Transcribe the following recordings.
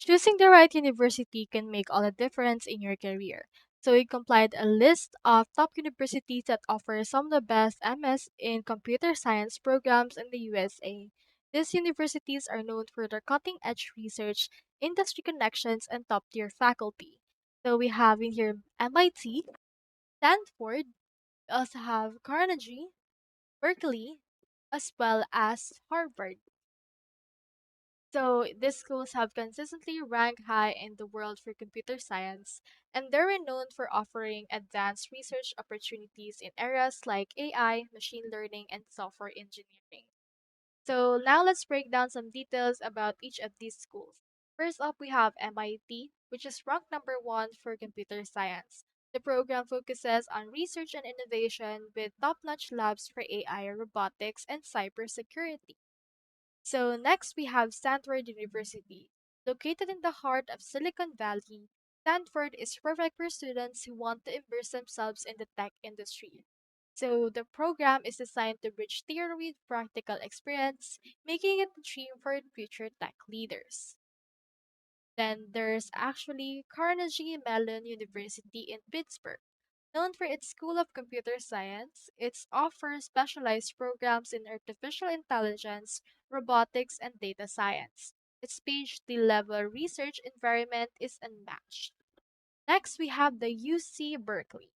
Choosing the right university can make all the difference in your career. So we compiled a list of top universities that offer some of the best MS in computer science programs in the USA. These universities are known for their cutting edge research, industry connections, and top tier faculty. So we have in here MIT, Stanford, we also have Carnegie, Berkeley, as well as Harvard. So these schools have consistently ranked high in the world for computer science, and they're renowned for offering advanced research opportunities in areas like AI, machine learning, and software engineering. So now let's break down some details about each of these schools. First up, we have MIT, which is ranked number one for computer science. The program focuses on research and innovation with top-notch labs for AI, robotics, and cybersecurity. So next we have Stanford University. Located in the heart of Silicon Valley, Stanford is perfect for students who want to immerse themselves in the tech industry. So the program is designed to bridge theory with practical experience, making it a dream for future tech leaders. Then there's actually Carnegie Mellon University in Pittsburgh. Known for its School of Computer Science, it offers specialized programs in artificial intelligence, robotics, and data science. Its PhD level research environment is unmatched. Next, we have the UC Berkeley.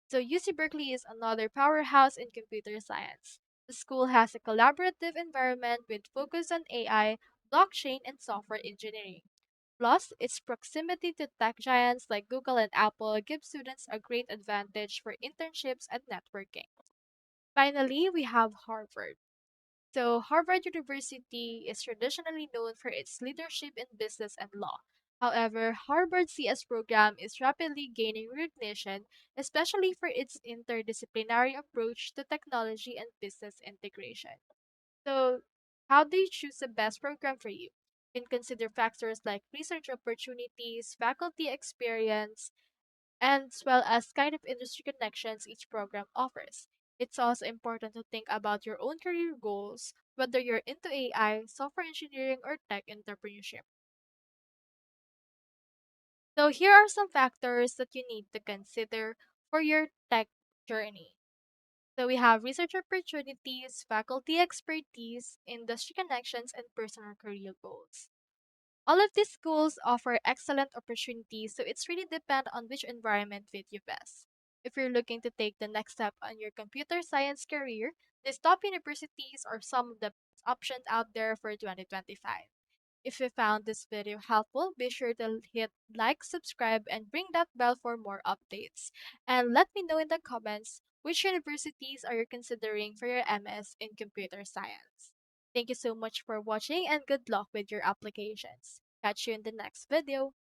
So, UC Berkeley is another powerhouse in computer science. The school has a collaborative environment with focus on AI, blockchain, and software engineering. Plus, its proximity to tech giants like Google and Apple gives students a great advantage for internships and networking. Finally, we have Harvard. So, Harvard University is traditionally known for its leadership in business and law. However, Harvard's CS program is rapidly gaining recognition, especially for its interdisciplinary approach to technology and business integration. So, how do you choose the best program for you? You can consider factors like research opportunities, faculty experience, and as well as kind of industry connections each program offers. It's also important to think about your own career goals, whether you're into AI, software engineering, or tech entrepreneurship. So, here are some factors that you need to consider for your tech journey. So, we have research opportunities, faculty expertise, industry connections, and personal career goals. All of these schools offer excellent opportunities, so it's really depend on which environment fit you best. If you're looking to take the next step on your computer science career, these top universities are some of the best options out there for 2025. If you found this video helpful, be sure to hit like, subscribe, and ring that bell for more updates. And let me know in the comments which universities are you considering for your MS in computer science. Thank you so much for watching and good luck with your applications. Catch you in the next video.